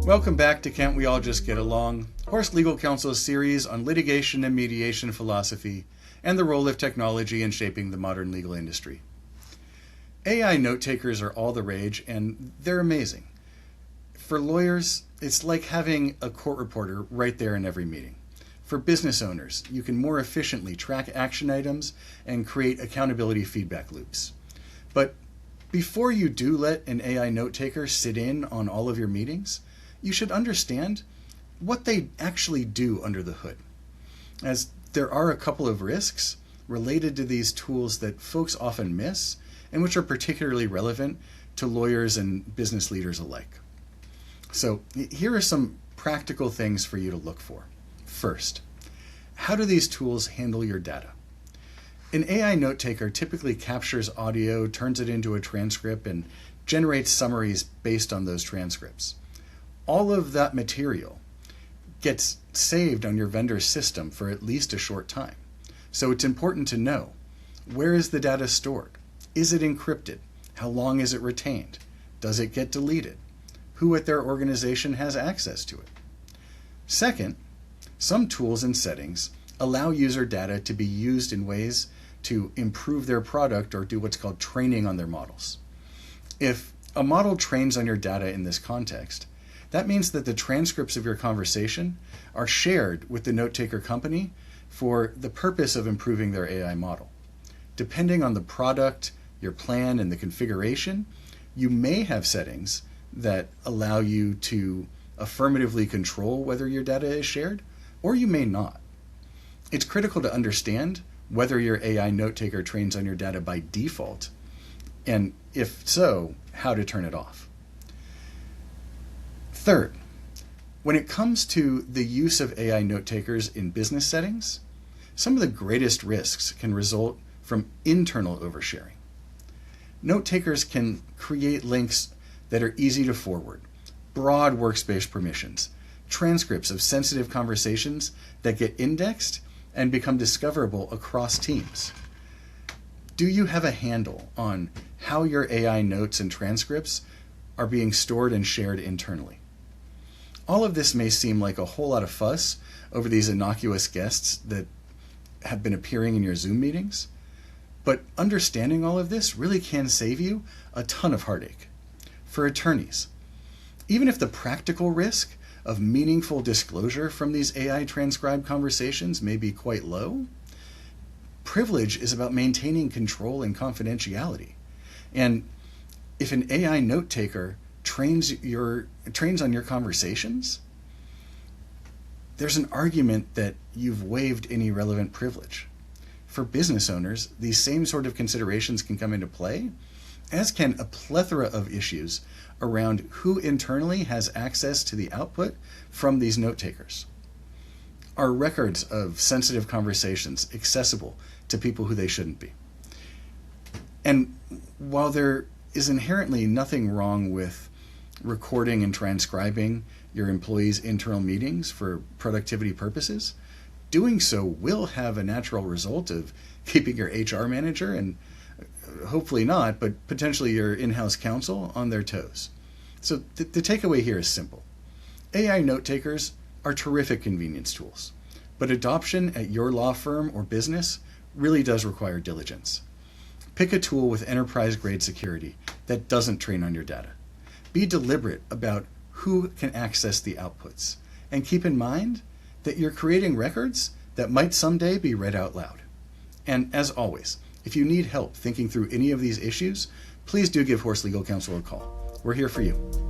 Welcome back to Can't We All Just Get Along, Horst Legal Counsel's series on litigation and mediation philosophy and the role of technology in shaping the modern legal industry. AI note takers are all the rage, and they're amazing. For lawyers, it's like having a court reporter right there in every meeting. For business owners, you can more efficiently track action items and create accountability feedback loops. But before you do let an AI note taker sit in on all of your meetings, you should understand what they actually do under the hood, as there are a couple of risks related to these tools that folks often miss and which are particularly relevant to lawyers and business leaders alike. So here are some practical things for you to look for. First, how do these tools handle your data? An AI note taker typically captures audio, turns it into a transcript, and generates summaries based on those transcripts. All of that material gets saved on your vendor's system for at least a short time. So it's important to know, where is the data stored? Is it encrypted? How long is it retained? Does it get deleted? Who at their organization has access to it? Second, some tools and settings allow user data to be used in ways to improve their product or do what's called training on their models. If a model trains on your data in this context, that means that the transcripts of your conversation are shared with the note-taker company for the purpose of improving their AI model. Depending on the product, your plan, and the configuration, you may have settings that allow you to affirmatively control whether your data is shared, or you may not. It's critical to understand whether your AI note-taker trains on your data by default, and if so, how to turn it off. Third, when it comes to the use of AI note takers in business settings, some of the greatest risks can result from internal oversharing. Note takers can create links that are easy to forward, broad workspace permissions, transcripts of sensitive conversations that get indexed and become discoverable across teams. Do you have a handle on how your AI notes and transcripts are being stored and shared internally? All of this may seem like a whole lot of fuss over these innocuous guests that have been appearing in your Zoom meetings, but understanding all of this really can save you a ton of heartache. For attorneys, even if the practical risk of meaningful disclosure from these AI transcribed conversations may be quite low, privilege is about maintaining control and confidentiality. And if an AI note taker trains on your conversations, there's an argument that you've waived any relevant privilege. For business owners, these same sort of considerations can come into play, as can a plethora of issues around who internally has access to the output from these note takers. Are records of sensitive conversations accessible to people who they shouldn't be? And while there is inherently nothing wrong with recording and transcribing your employees' internal meetings for productivity purposes, doing so will have a natural result of keeping your HR manager and hopefully not, but potentially your in-house counsel on their toes. So the takeaway here is simple. AI note takers are terrific convenience tools, but adoption at your law firm or business really does require diligence. Pick a tool with enterprise-grade security that doesn't train on your data. Be deliberate about who can access the outputs, and keep in mind that you're creating records that might someday be read out loud. And as always, if you need help thinking through any of these issues, please do give Horst Legal Counsel a call. We're here for you.